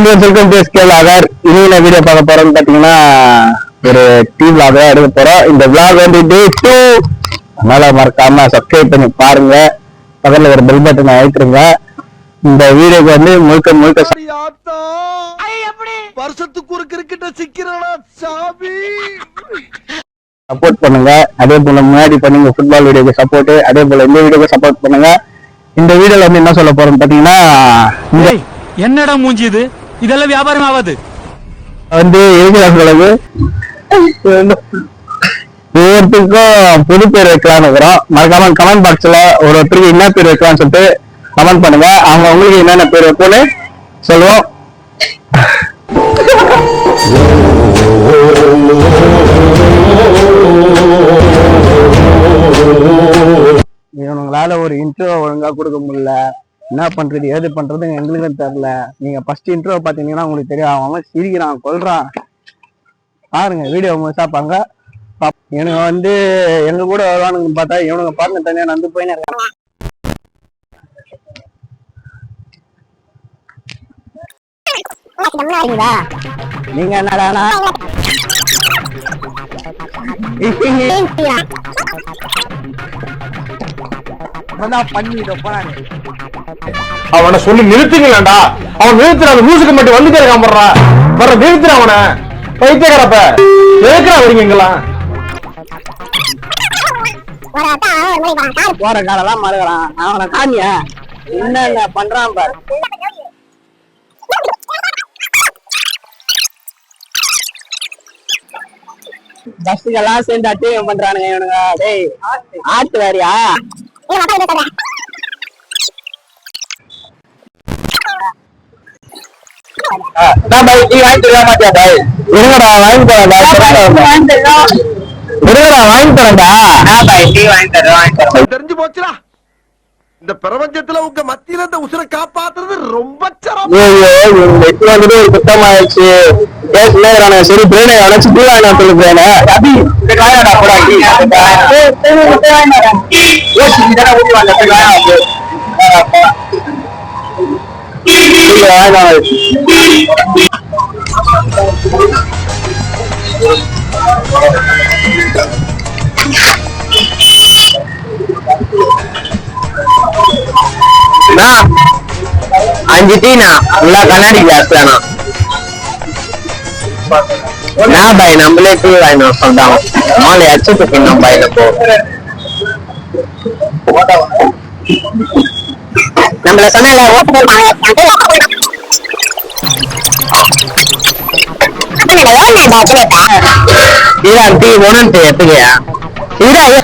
Welcome to SK Vlogger. இன்னைக்கு video பார்க்க போறோம்னு பாத்தீங்கன்னா ஒரு டீ vlog தான் எடுக்க போறோம். இந்த vlog வந்து டே 2. அதனால மறக்காம சப்ஸ்கிரைப் பண்ணி பாருங்க. பக்கத்துல ஒரு பெல் பட்டன் அழுத்துங்க. இந்த வீடியோக்கு வந்து முழுக்க வருஷத்துக்கு ஒரு கிரிக்கெட்ட சிக்கிறடா சாமி சப்போர்ட் பண்ணுங்க. அதே போல முன்னாடி பண்ணுங்க ஃபுட்பால் வீடியோக்கு சப்போர்ட், அதே போல இந்த வீடியோக்கு சப்போர்ட் பண்ணுங்க. இந்த வீடியோல வந்து என்ன சொல்ல போறோம்னு பாத்தீங்கன்னா, என்னடா மூஞ்சி இது, இதெல்லாம் வியாபாரம் ஆகாது வந்து இருக்கிறவங்களுக்கு ஒவ்வொருத்தருக்கும் புது பேர் வைக்கலாம்னு இருக்கிறோம். மறக்காம கமெண்ட் பாக்ஸ்ல ஒருத்தருக்கு என்ன பேர் வைக்கலாம்னு சொல்லிட்டு கமெண்ட் பண்ணுங்க. அவங்க உங்களுக்கு என்னென்ன பேர் வைப்போன்னு சொல்லுவோம். இவங்களால ஒரு இன்ட்ரோ ஒழுங்கா கொடுக்க முடியல. என்ன பண்றது ஏது பண்றது எங்களுக்கும் தெரியல. நீங்க ஃபர்ஸ்ட் இன்ட்ரோ பாத்தீங்கன்னா உங்களுக்கு தெரியும். அவங்க சிரிக்கிறான் கொல்றான். பாருங்க வீடியோ முழுசா பாருங்க. இவனுங்க வந்து எங்க கூட வருவானுங்க பார்த்தா இவனுங்க பாருங்க தனியா நந்து போயின்னு இருக்காங்க. நீங்க என்னடா அவனை சொல்லி நிறுத்துங்களா? அவன் நிறுத்துற அந்த மியூசிக் மட்டும் வந்துட்டே இருக்கான். வர்ற நிறுத்துற அவனை பைத்தியக்காரப்ப எதுக்குறா வரீங்களா? போற காலெல்லாம் மறுக்கிறான். அவனை காமியா என்ன பண்றான் பாரு. பஸ்ஸுக்கெல்லாம் சேர்ந்து அட்டீவ் பண்றானுங்க இவனுங்க. டேய் ஆட்டு வேறியா? தெரிஞ்சு போச்சுடா. இந்த பிரபஞ்சத்துல உங்க மத்தியில இந்த உசுரை காப்பாத்துறது ரொம்ப சுத்தமாயிடுச்சு. சரி பிளேனை அடைச்சு டீ வாங்கினா சொல்லு பிளேனை அஞ்சு டீனா நல்லா கண்ணாடி கிளாஸ் தானா பாய் நம்மளே டீ வாங்கினா சொல்றான். மாலை அச்சுட்டு பின்னா பாய் நம்மள சொன்னால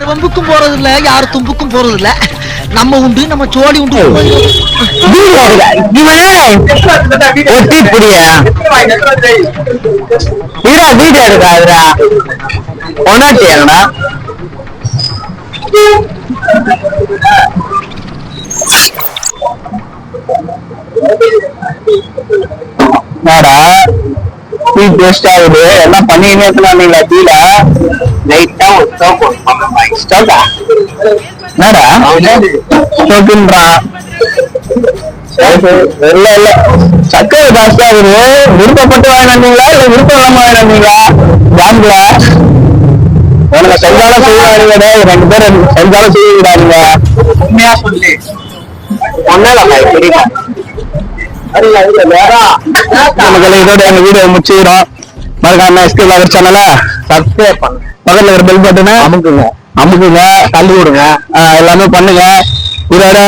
வம்புக்கும் போறது இல்ல, யாரு தும்புக்கும் போறது இல்ல. நம்ம உண்டு, நம்ம சோடி உண்டு. வீடியோ எடுக்காதுடா ஒன்னாட்டியாங்கடா. என்னடா டீ டேஸ்ட் ஆகுது. எல்லாம் பண்ணினே இருக்கீங்களா? டீல லைட்டா ஒரு ஸ்டோக்கா என்னடா ஸ்டோக்குன்றான். இல்ல இல்ல சக்கரை ஜாஸ்தி ஆகுது. விருப்பப்பட்டு வாங்கினீங்களா இல்ல விருப்பம் இல்லாம வாங்கினீங்களா? ஜாம்புல உனக்கு செஞ்சாலும் செய்வானுங்க. ரெண்டு பேரும் செஞ்சாலும் செய்வாங்க. உண்மையா சொல்லி ஒன்னால தெரியல. இதோட எங்க வீடியோ முடிச்சுக்கிறோம். மறக்காம SK Vlogger சேனல சப்ஸ்கிரைப் பண்ணுங்க. பக்கத்துல ஒரு பெல் பட்டனை அமுக்குங்க தள்ளி விடுங்க. எல்லாமே பண்ணுங்க. இதோட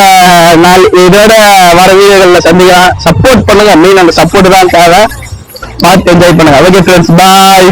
வர வீடியோகள்ல சந்திக்கலாம். சப்போர்ட் பண்ணுங்க. மெயின் அந்த சப்போர்ட் தான் தேவை. பார்த்து என்ஜாய் பண்ணுங்க. ஓகே ஃப்ரெண்ட்ஸ், பாய்.